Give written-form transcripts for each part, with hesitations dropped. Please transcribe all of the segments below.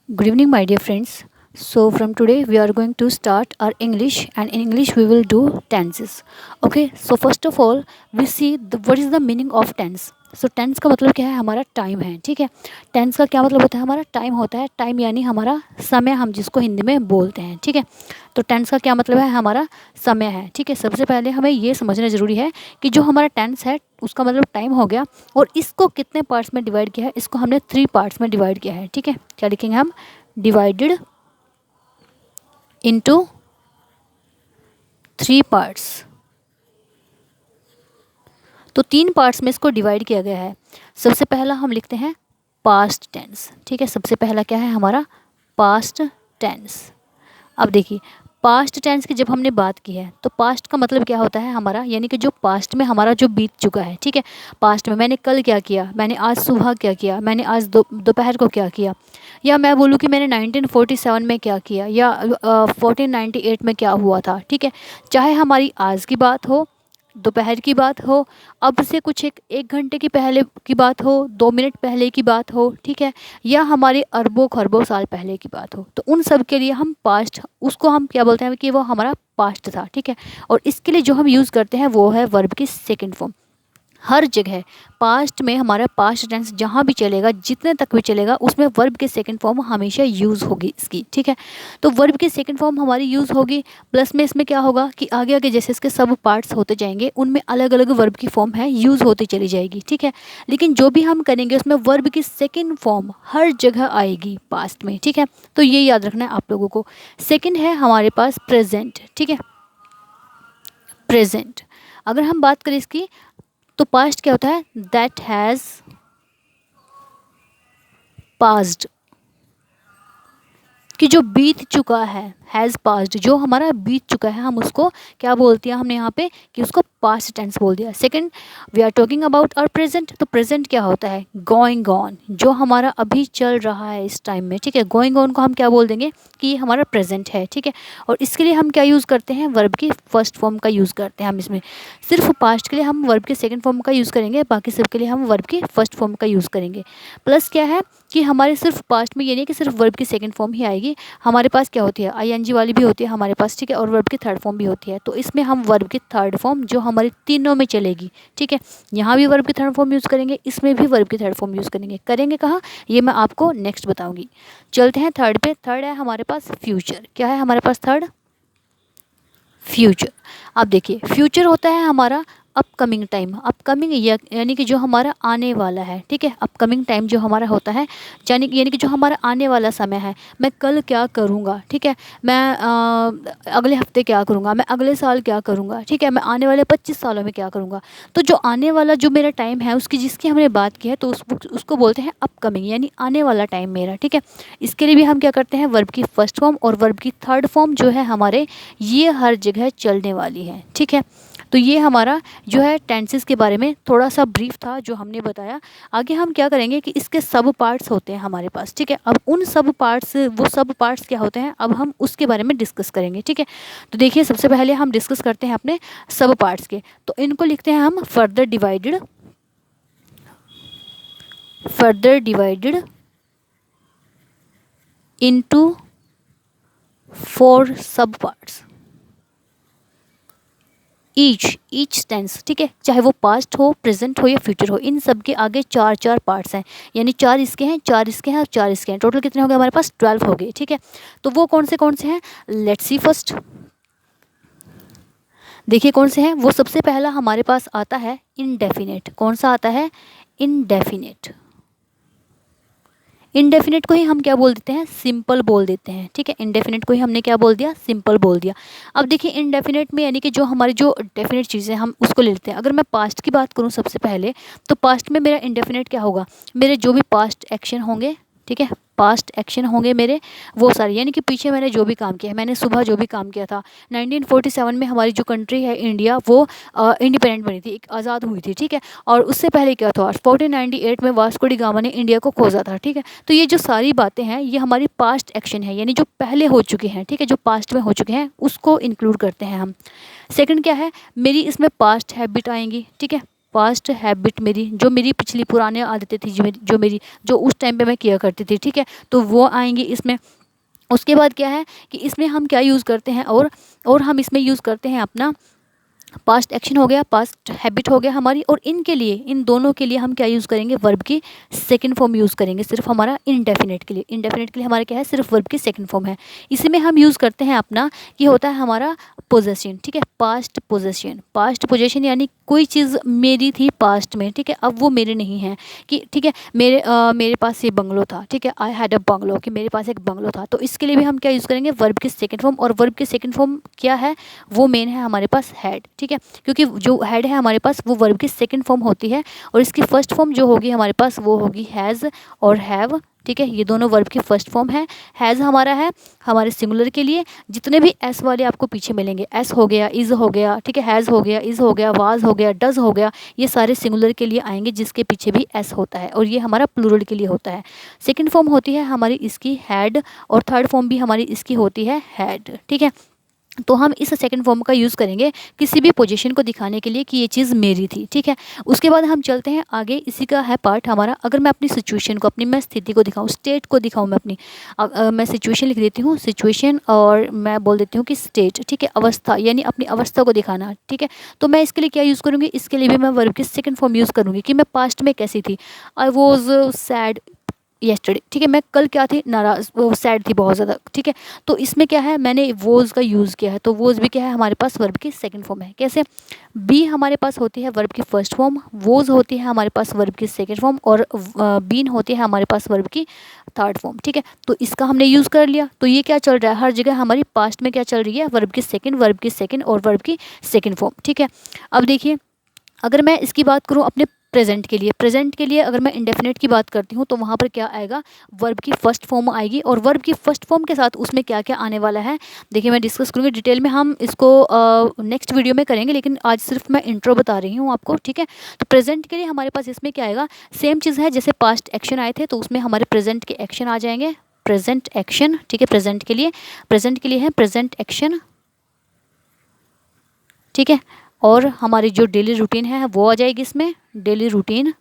Good evening, my dear friends. So, from today, we are going to start our English, and in English, we will do tenses. Okay, so first of all, we see what is the meaning of tense. So tense का मतलब क्या है? हमारा time है. ठीक है, tense का क्या मतलब होता है? हमारा टाइम होता है. टाइम यानी हमारा समय, हम जिसको हिंदी में बोलते हैं. ठीक है, तो टेंस का क्या मतलब है? हमारा समय है. ठीक है, सबसे पहले हमें ये समझना ज़रूरी है कि जो हमारा टेंस है उसका मतलब टाइम हो गया, और इसको कितने पार्ट्स में डिवाइड किया है? इसको हमने 3 पार्ट्स में डिवाइड किया है. ठीक है, क्या लिखेंगे हम? Divided into 3 parts. तो 3 पार्ट्स में इसको डिवाइड किया गया है. सबसे पहला हम लिखते हैं पास्ट टेंस. ठीक है, सबसे पहला क्या है हमारा? Past tense. अब देखिए, पास्ट टेंस की जब हमने बात की है तो पास्ट का मतलब क्या होता है हमारा? यानी कि जो पास्ट में हमारा जो बीत चुका है. ठीक है, पास्ट में मैंने कल क्या किया, मैंने आज सुबह क्या किया, मैंने आज दोपहर को क्या किया, या मैं बोलूँ कि मैंने 1947 में क्या किया, या 1498 में क्या हुआ था. ठीक है, चाहे हमारी आज की बात हो, दोपहर की बात हो, अब से कुछ एक घंटे की पहले की बात हो, 2 मिनट पहले की बात हो. ठीक है, या हमारे अरबों खरबों साल पहले की बात हो, तो उन सब के लिए हम पास्ट, उसको हम क्या बोलते हैं कि वो हमारा पास्ट था. ठीक है, और इसके लिए जो हम यूज़ करते हैं वो है वर्ब की सेकंड फॉर्म. हर जगह पास्ट में हमारा पास्ट टेंस जहाँ भी चलेगा, जितने तक भी चलेगा, उसमें वर्ब की सेकंड फॉर्म हमेशा यूज़ होगी इसकी. ठीक है, तो वर्ब की सेकंड फॉर्म हमारी यूज़ होगी. प्लस में इसमें क्या होगा कि आगे आगे जैसे इसके सब पार्ट्स होते जाएंगे, उनमें अलग अलग वर्ब की फॉर्म है, यूज़ होती चली जाएगी. ठीक है, लेकिन जो भी हम करेंगे उसमें वर्ब की सेकेंड फॉर्म हर जगह आएगी पास्ट में. ठीक है, तो ये याद रखना है आप लोगों को. सेकेंड है हमारे पास प्रेजेंट. ठीक है, प्रेजेंट. अगर हम बात करें इसकी, तो पास्ट क्या होता है? दैट हैज़ पास्ड, कि जो बीत चुका है. हैज़ पास्ड, जो हमारा बीत चुका है, हम उसको क्या बोलते हैं हमने यहाँ पे? कि उसको पास्ट टेंस बोल दिया. Second, we are talking about our present. तो प्रेजेंट क्या होता है? गोइंग ऑन, जो हमारा अभी चल रहा है इस टाइम में. ठीक है, गोइंग ऑन को हम क्या बोल देंगे? कि ये हमारा प्रेजेंट है. ठीक है, और इसके लिए हम क्या यूज़ करते हैं? वर्ब की फर्स्ट फॉर्म का यूज़ करते हैं हम इसमें. सिर्फ पास्ट के लिए हम वर्ब के सेकेंड फॉर्म का यूज़ करेंगे, बाकी सब के लिए हम वर्ब की फर्स्ट फॉर्म का यूज़ करेंगे. प्लस क्या है कि हमारे सिर्फ पास्ट में ये नहीं कि सिर्फ वर्ब की सेकंड फॉर्म ही आएगी, हमारे पास क्या होती है? आईएनजी वाली भी होती है हमारे पास. ठीक है, और वर्ब की थर्ड फॉर्म भी होती है. तो इसमें हम वर्ब की थर्ड फॉर्म जो हमारी तीनों में चलेगी. ठीक है, यहाँ भी वर्ब की थर्ड फॉर्म यूज़ करेंगे, इसमें भी वर्ब की थर्ड फॉर्म यूज़ करेंगे. करेंगे कहाँ? ये मैं आपको नेक्स्ट बताऊँगी. चलते हैं थर्ड पे. थर्ड है हमारे पास फ्यूचर. क्या है हमारे पास? Third, future. अब देखिए, फ्यूचर होता है हमारा अपकमिंग टाइम. अपकमिंग यानी कि जो हमारा आने वाला है. ठीक है, अपकमिंग टाइम जो हमारा होता है, यानी कि जो हमारा आने वाला समय है. मैं कल क्या करूँगा? ठीक है, मैं अगले हफ्ते क्या करूँगा, मैं अगले साल क्या करूँगा. ठीक है, मैं आने वाले 25 सालों में क्या करूँगा. तो जो आने वाला जो मेरा टाइम है, उसकी जिसकी हमने बात की है, तो उसको बोलते हैं अपकमिंग, यानी आने वाला टाइम मेरा. ठीक है, इसके लिए भी हम क्या करते हैं? वर्ब की फर्स्ट फॉर्म और वर्ब की थर्ड फॉर्म जो है हमारे, ये हर जगह चलने वाली है. ठीक है, तो ये हमारा जो है टेंसेस के बारे में थोड़ा सा ब्रीफ था जो हमने बताया. आगे हम क्या करेंगे कि इसके सब पार्ट्स होते हैं हमारे पास. ठीक है, अब उन सब पार्ट्स, वो सब पार्ट्स क्या होते हैं, अब हम उसके बारे में डिस्कस करेंगे. ठीक है, तो देखिए, सबसे पहले हम डिस्कस करते हैं अपने सब पार्ट्स के. तो इनको लिखते हैं हम further divided, further divided into 4 सब पार्ट्स. Each tense. ठीक है, चाहे वो पास्ट हो, प्रेजेंट हो या फ्यूचर हो, इन सब के आगे 4 पार्ट्स हैं. यानी 4 इसके हैं, 4 इसके हैं और 4 इसके हैं. टोटल कितने हो गए हमारे पास? 12 हो गए. ठीक है, तो वो कौन से हैं? Let's see first. देखिए कौन से हैं वो. सबसे पहला हमारे पास आता है इनडेफिनेट. कौन सा आता है? इनडेफिनेट. इनडेफिनेट को ही हम क्या बोल देते हैं? सिंपल बोल देते हैं. ठीक है, इनडेफिनेट को ही हमने क्या बोल दिया? सिंपल बोल दिया. अब देखिए, इनडेफिनेट में यानी कि जो हमारी जो डेफिनेट चीज़ें, हम उसको ले लेते हैं. अगर मैं पास्ट की बात करूँ सबसे पहले, तो पास्ट में मेरा इनडेफिनेट क्या होगा? मेरे जो भी पास्ट एक्शन होंगे, ठीक है, पास्ट एक्शन होंगे मेरे, वो सारे, यानी कि पीछे मैंने जो भी काम किया है, मैंने सुबह जो भी काम किया था. 1947 में हमारी जो कंट्री है इंडिया, वो इंडिपेंडेंट बनी थी, एक आज़ाद हुई थी. ठीक है, और उससे पहले क्या था? 1498 में वास्को डी गामा ने इंडिया को खोजा था. ठीक है, तो ये जो सारी बातें हैं, ये हमारी पास्ट एक्शन है, यानी जो पहले हो चुके हैं. ठीक है, जो पास्ट में हो चुके हैं उसको इंक्लूड करते हैं हम. सेकंड क्या है? मेरी इसमें पास्ट हैबिट आएंगी. ठीक है, पास्ट हैबिट मेरी, जो मेरी पिछली पुरानी आदतें थी, जो उस टाइम पे मैं किया करती थी, ठीक है, तो वो आएंगी इसमें। उसके बाद क्या है कि इसमें हम क्या यूज़ करते हैं, और हम इसमें यूज़ करते हैं अपना पास्ट एक्शन हो गया, पास्ट हैबिट हो गया हमारी, और इनके लिए, इन दोनों के लिए हम क्या यूज़ करेंगे, वर्ब की सेकंड फॉर्म यूज़ करेंगे, सिर्फ हमारा इंडेफिनेट के लिए। इंडेफिनेट के लिए हमारा क्या है, सिर्फ वर्ब की सेकंड फॉर्म है। इसी में हम यूज़ करते हैं अपना कि होता है हमारा पोजेशन, ठीक है, पास्ट पोजेशन। पास्ट पोजेशन यानी कोई चीज़ मेरी थी पास्ट में, ठीक है, अब वो मेरे नहीं है, कि ठीक है मेरे पास ये बंगलो था, ठीक है, आई हैड अ बंगलो, कि मेरे पास एक बंगलो था। तो इसके लिए भी हम क्या यूज़ करेंगे, वर्ब की सेकंड फॉर्म। और वर्ब की सेकंड फॉर्म क्या है, वो मेन है हमारे पास हैड, ठीक है, क्योंकि जो हैड है हमारे पास वो वर्ब की सेकंड फॉर्म होती है, और इसकी फर्स्ट फॉर्म जो होगी हमारे पास वो होगी हैज़ और हैव, ठीक है, ये दोनों वर्ब की फर्स्ट फॉर्म है। हैज़ हमारा है हमारे सिंगुलर के लिए, जितने भी एस वाले आपको पीछे मिलेंगे, एस हो गया, इज़ हो गया, ठीक है, हैज़ हो गया, इज़ हो गया, वाज हो गया, डज हो गया, ये सारे सिंगुलर के लिए आएंगे जिसके पीछे भी एस होता है, और ये हमारा प्लूरल के लिए होता है। सेकंड फॉर्म होती है हमारी इसकी हैड, और थर्ड फॉर्म भी हमारी इसकी होती है हैड, ठीक है। तो हम इस सेकंड फॉर्म का यूज़ करेंगे किसी भी पोजीशन को दिखाने के लिए कि ये चीज़ मेरी थी, ठीक है। उसके बाद हम चलते हैं आगे, इसी का है पार्ट हमारा। अगर मैं अपनी सिचुएशन को, अपनी मैं स्थिति को दिखाऊं, स्टेट को दिखाऊं, मैं अपनी मैं सिचुएशन लिख देती हूँ, सिचुएशन, और मैं बोल देती हूँ कि स्टेट, ठीक है, अवस्था, यानी अपनी अवस्था को दिखाना, ठीक है। तो मैं इसके लिए क्या यूज़ करूँगी, इसके लिए भी मैं वर्ब की सेकंड फॉर्म यूज़ करूँगी कि मैं पास्ट में कैसी थी। आई वॉज सैड येस्टरडे, ठीक है, मैं कल क्या थी, नाराज़, वो सैड थी बहुत ज़्यादा, ठीक है। तो इसमें क्या है, मैंने वोज़ का यूज़ किया है, तो वोज़ भी क्या है हमारे पास वर्ब की सेकंड फॉर्म है। कैसे, बी हमारे पास होती है वर्ब की फर्स्ट फॉर्म, वोज़ होती है हमारे पास वर्ब की सेकंड फॉर्म, और बीन होती है हमारे पास वर्ब की थर्ड फॉर्म, ठीक है। तो इसका हमने यूज़ कर लिया। तो ये क्या चल रहा है, हर जगह हमारी पास्ट में क्या चल रही है, वर्ब की सेकंड और वर्ब की सेकंड फॉर्म, ठीक है। अब देखिए, अगर मैं इसकी बात करूँ अपने प्रेजेंट के लिए अगर मैं इंडेफिनेट की बात करती हूँ, तो वहाँ पर क्या आएगा, वर्ब की फर्स्ट फॉर्म आएगी, और वर्ब की फर्स्ट फॉर्म के साथ उसमें क्या क्या आने वाला है, देखिए मैं डिस्कस करूँगी डिटेल में, हम इसको नेक्स्ट वीडियो में करेंगे, लेकिन आज सिर्फ मैं इंट्रो बता रही हूँ आपको, ठीक है। तो प्रेजेंट के लिए हमारे पास इसमें क्या आएगा, सेम चीज़ है जैसे पास्ट एक्शन आए थे, तो उसमें हमारे प्रेजेंट के एक्शन आ जाएंगे, प्रेजेंट एक्शन, ठीक है, प्रेजेंट के लिए है प्रेजेंट एक्शन, ठीक है। और हमारी जो डेली रूटीन है वो आ जाएगी इसमें, डेली रूटीन।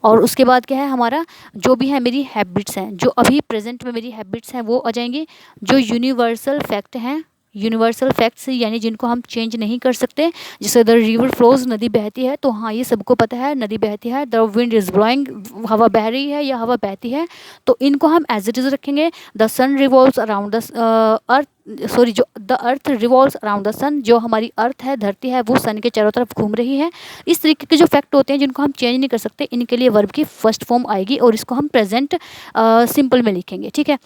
और उसके बाद क्या है हमारा, जो भी है मेरी हैबिट्स हैं, जो अभी प्रेजेंट में मेरी हैबिट्स हैं वो आ जाएंगी। जो यूनिवर्सल फैक्ट हैं, यूनिवर्सल फैक्ट्स यानी जिनको हम चेंज नहीं कर सकते, जैसे द रिवर फ्लोज, नदी बहती है, तो हाँ ये सबको पता है नदी बहती है। द विंड इज़ ब्लोइंग, हवा बह रही है या हवा बहती है, तो इनको हम एज इट इज़ रखेंगे। The sun revolves around the earth, sorry, जो the earth revolves around the sun, जो हमारी अर्थ है, धरती है, वो सन के चारों तरफ घूम रही है। इस तरीके के जो फैक्ट होते हैं जिनको हम चेंज नहीं कर सकते, इनके लिए वर्ब की फर्स्ट फॉर्म आएगी, और इसको हम प्रेजेंट सिंपल में लिखेंगे, ठीक है।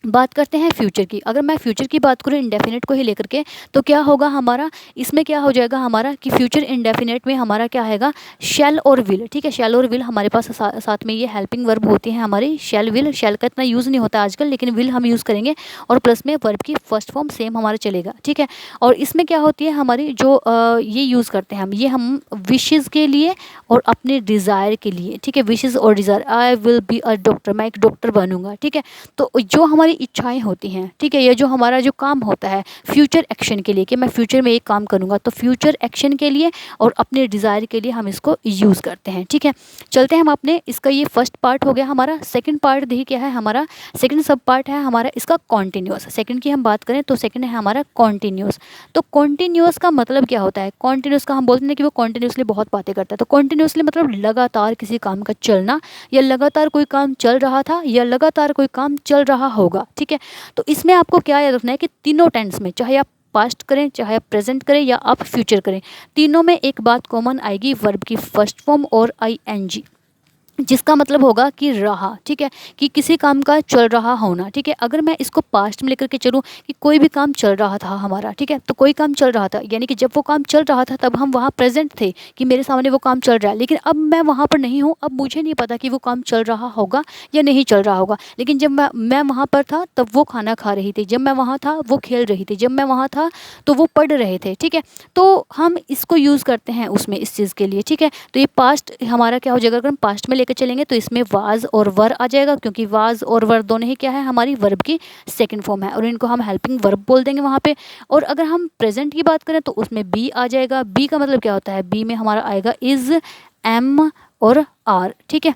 बात करते हैं फ्यूचर की। अगर मैं फ्यूचर की बात करूँ इंडेफिनेट को ही लेकर के, तो क्या होगा हमारा, इसमें क्या हो जाएगा हमारा कि फ्यूचर इंडेफिनेट में हमारा क्या आएगा, शैल और विल, ठीक है। शैल और विल हमारे पास साथ में ये हेल्पिंग वर्ब होती है हमारी, शैल विल। शैल का इतना यूज़ नहीं होता आजकल, लेकिन विल हम यूज़ करेंगे, और प्लस में वर्ब की फर्स्ट फॉर्म सेम हमारा चलेगा, ठीक है। और इसमें क्या होती है हमारी जो ये यूज़ करते हैं हम विशेज़ के लिए और अपने डिज़ायर के लिए, ठीक है। विशेज़ और desire, I will be a doctor, मैं एक डॉक्टर बनूंगा, ठीक है। तो जो हमारी इच्छाएं होती हैं, ठीक है, ये जो हमारा जो काम होता है फ्यूचर एक्शन के लिए, कि मैं फ्यूचर में एक काम करूंगा, तो फ्यूचर एक्शन के लिए और अपने डिज़ायर के लिए हम इसको यूज़ करते हैं, ठीक है। चलते हैं हम अपने, इसका ये फर्स्ट पार्ट हो गया हमारा। सेकंड पार्ट देखिए क्या है हमारा, सेकंड सब पार्ट है हमारा इसका कॉन्टिन्यूस। सेकंड की हम बात करें तो सेकंड है हमारा कॉन्टिन्यूस। तो कॉन्टिन्यूस का मतलब क्या होता है, कॉन्टिन्यूस का हम बोलते हैं कि वो कॉन्टिन्यूसली बहुत बातें करता है। तो कॉन्टिन्यूसली मतलब लगातार किसी काम का चलना, या लगातार कोई काम चल रहा था, या लगातार कोई काम चल रहा होगा, ठीक है। तो इसमें आपको क्या याद रखना है कि तीनों टेंस में, चाहे आप पास्ट करें, चाहे आप प्रेजेंट करें, या आप फ्यूचर करें, तीनों में एक बात कॉमन आएगी, वर्ब की फर्स्ट फॉर्म और आईएनजी, जिसका मतलब होगा कि रहा, ठीक है, कि किसी काम का चल रहा होना, ठीक है। अगर मैं इसको पास्ट में लेकर के चलूँ कि कोई भी काम चल रहा था हमारा, ठीक है, तो कोई काम चल रहा था, यानी कि जब वो काम चल रहा था तब हम वहाँ प्रेजेंट थे कि मेरे सामने वो काम चल रहा है, लेकिन अब मैं वहाँ पर नहीं हूँ, अब मुझे नहीं पता कि वो काम चल रहा होगा या नहीं चल रहा होगा। लेकिन जब मैं वहाँ पर था तब वो खाना खा रही थी, जब मैं वहाँ था वो खेल रही थी, जब मैं वहाँ था तो वो पढ़ रहे थे, ठीक है। तो हम इसको यूज़ करते हैं उसमें, इस चीज़ के लिए, ठीक है। तो ये पास्ट हमारा क्या हो जाएगा, अगर हम पास्ट में लेकर चलेंगे तो इसमें वाज और वर आ जाएगा, क्योंकि वाज और वर दोनों ही क्या है, हमारी वर्ब की सेकंड फॉर्म है और इनको हम हेल्पिंग वर्ब बोल देंगे वहाँ पे। और अगर हम प्रेजेंट की बात करें तो उसमें बी आ जाएगा। बी का मतलब क्या होता है, बी में हमारा आएगा इज, एम और आर, ठीक है।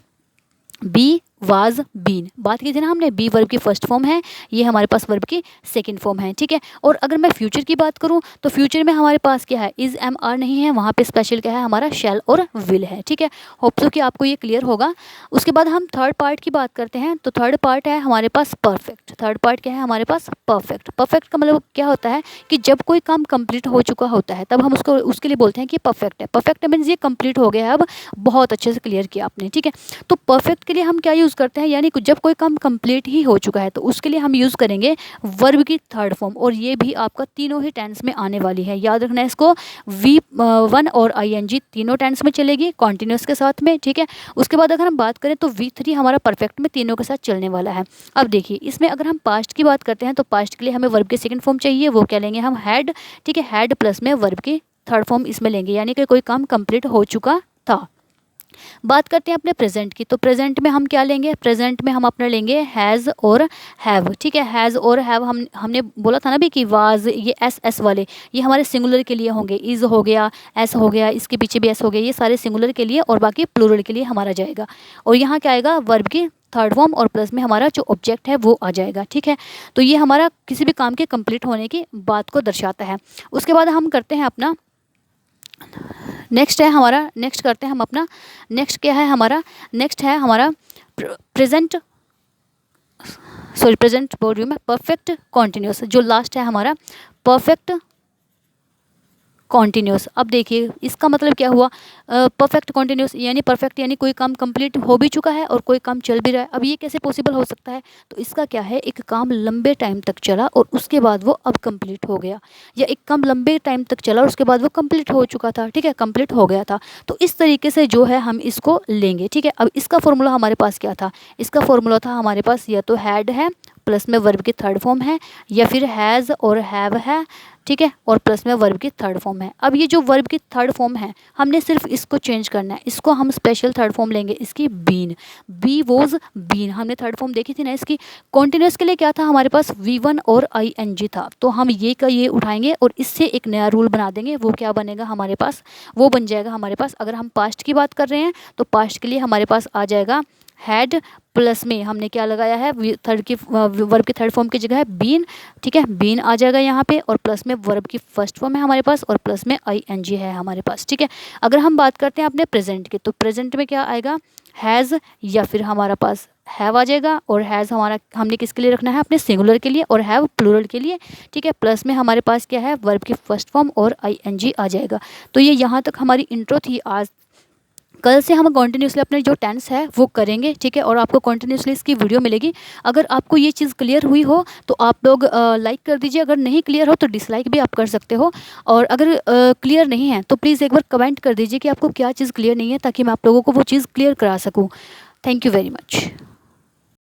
बी वाज बीन, बात की थी ना हमने, बी वर्ब की फर्स्ट फॉर्म है, ये हमारे पास वर्ब की सेकंड फॉर्म है, ठीक है। और अगर मैं फ्यूचर की बात करूं तो फ्यूचर में हमारे पास क्या है, इज, एम, आर नहीं है, वहाँ पे स्पेशल क्या है, हमारा शैल और विल है, ठीक है। होप सो कि आपको ये क्लियर होगा। उसके बाद हम थर्ड पार्ट की बात करते हैं, तो थर्ड पार्ट है हमारे पास परफेक्ट। थर्ड पार्ट क्या है हमारे पास, परफेक्ट। परफेक्ट का मतलब क्या होता है कि जब कोई काम कंप्लीट हो चुका होता है तब हम उसको उसके लिए बोलते हैं कि परफेक्ट है। परफेक्ट मीन्स ये कंप्लीट हो गया है, अब बहुत अच्छे से क्लियर किया आपने, ठीक है। तो परफेक्ट के लिए हम क्या यूज़ करते हैं, यानी जब कोई काम कंप्लीट ही हो चुका है तो उसके लिए हम यूज़ करेंगे वर्ब की थर्ड फॉर्म, और ये भी आपका तीनों ही टेंस में आने वाली है, याद रखना है इसको। V1 और ING तीनों टेंस में चलेगी कॉन्टिन्यूस के साथ में, ठीक है। उसके बाद अगर हम बात करें तो V3 हमारा परफेक्ट में तीनों के साथ चलने वाला है। अब देखिए इसमें अगर हम पास्ट की बात करते हैं तो पास्ट के लिए हमें वर्ब की सेकेंड फॉर्म चाहिए, वो क्या लेंगे हम, हैड, ठीक है। हैड प्लस में वर्ब की थर्ड फॉर्म इसमें लेंगे, यानी कि कोई काम कंप्लीट हो चुका था। बात करते हैं अपने प्रेजेंट की, तो प्रेजेंट में हम क्या लेंगे, प्रेजेंट में हम अपना लेंगे हैज़ और हैव, ठीक है। हैज़ और हैव हमने बोला था ना भी कि वाज, ये एस वाले ये हमारे सिंगुलर के लिए होंगे, इज़ हो गया, एस हो गया, इसके पीछे भी एस हो गया, ये सारे सिंगुलर के लिए और बाकी प्लूरल के लिए हमारा जाएगा। और यहाँ क्या आएगा, वर्ब की थर्ड फॉर्म और प्लस में हमारा जो ऑब्जेक्ट है वो आ जाएगा, ठीक है। तो ये हमारा किसी भी काम के कंप्लीट होने की बात को दर्शाता है। उसके बाद हम करते हैं अपना नेक्स्ट है हमारा, नेक्स्ट करते हैं हम अपना, नेक्स्ट क्या है हमारा, नेक्स्ट है हमारा प्रेजेंट, सॉरी प्रेजेंट बोल रही हूँ मैं, परफेक्ट कॉन्टिन्यूस। जो लास्ट है हमारा परफेक्ट कॉन्टिन्यूस। अब देखिए इसका मतलब क्या हुआ, परफेक्ट कॉन्टिन्यूस यानी परफेक्ट यानी कोई काम कंप्लीट हो भी चुका है और कोई काम चल भी रहा है। अब ये कैसे पॉसिबल हो सकता है, तो इसका क्या है, एक काम लंबे टाइम तक चला और उसके बाद वो अब कंप्लीट हो गया, या एक काम लंबे टाइम तक चला और उसके बाद वो कंप्लीट हो चुका था, ठीक है, कंप्लीट हो गया था। तो इस तरीके से जो है हम इसको लेंगे, ठीक है। अब इसका फॉर्मूला हमारे पास क्या था, इसका फॉर्मूला था हमारे पास या तो हैड है प्लस में वर्ब की थर्ड फॉर्म है, या फिर हैज़ और हैव है, ठीक है, और प्लस में वर्ब की थर्ड फॉर्म है। अब ये जो वर्ब की थर्ड फॉर्म है हमने सिर्फ इसको चेंज करना है, इसको हम स्पेशल थर्ड फॉर्म लेंगे इसकी, बीन, बी वॉज बीन, हमने थर्ड फॉर्म देखी थी ना इसकी। कॉन्टिन्यूस के लिए क्या था हमारे पास, V1 और ING था, तो हम ये का ये उठाएंगे और इससे एक नया रूल बना देंगे। वो क्या बनेगा हमारे पास, वो बन जाएगा हमारे पास, अगर हम पास्ट की बात कर रहे हैं तो पास्ट के लिए हमारे पास आ जाएगा हैड प्लस में हमने क्या लगाया है, थर्ड की वर्ब की थर्ड फॉर्म की जगह है बीन, ठीक है, बीन आ जाएगा यहाँ पे, और प्लस में वर्ब की फर्स्ट फॉर्म है हमारे पास और प्लस में ING है हमारे पास, ठीक है। अगर हम बात करते हैं अपने प्रेजेंट की, तो प्रेजेंट में क्या आएगा, हैज़ या फिर हमारा पास हैव आ जाएगा, और हैज़ हमारा हमने किसके लिए रखना है, अपने सिंगुलर के लिए, और हैव प्लूरल के लिए, ठीक है। प्लस में हमारे पास क्या है, वर्ब की फर्स्ट फॉर्म और ING आ जाएगा। तो ये यहाँ तक हमारी इंट्रो थी आज। कल से हम कंटिन्यूसली अपने जो टेंस है वो करेंगे, ठीक है, और आपको कंटिन्यूसली इसकी वीडियो मिलेगी। अगर आपको ये चीज़ क्लियर हुई हो तो आप लोग लाइक कर दीजिए, अगर नहीं क्लियर हो तो डिसलाइक भी आप कर सकते हो, और अगर क्लियर नहीं है तो प्लीज़ एक बार कमेंट कर दीजिए कि आपको क्या चीज़ क्लियर नहीं है, ताकि मैं आप लोगों को वो चीज़ क्लियर करा सकूँ। Thank you very much.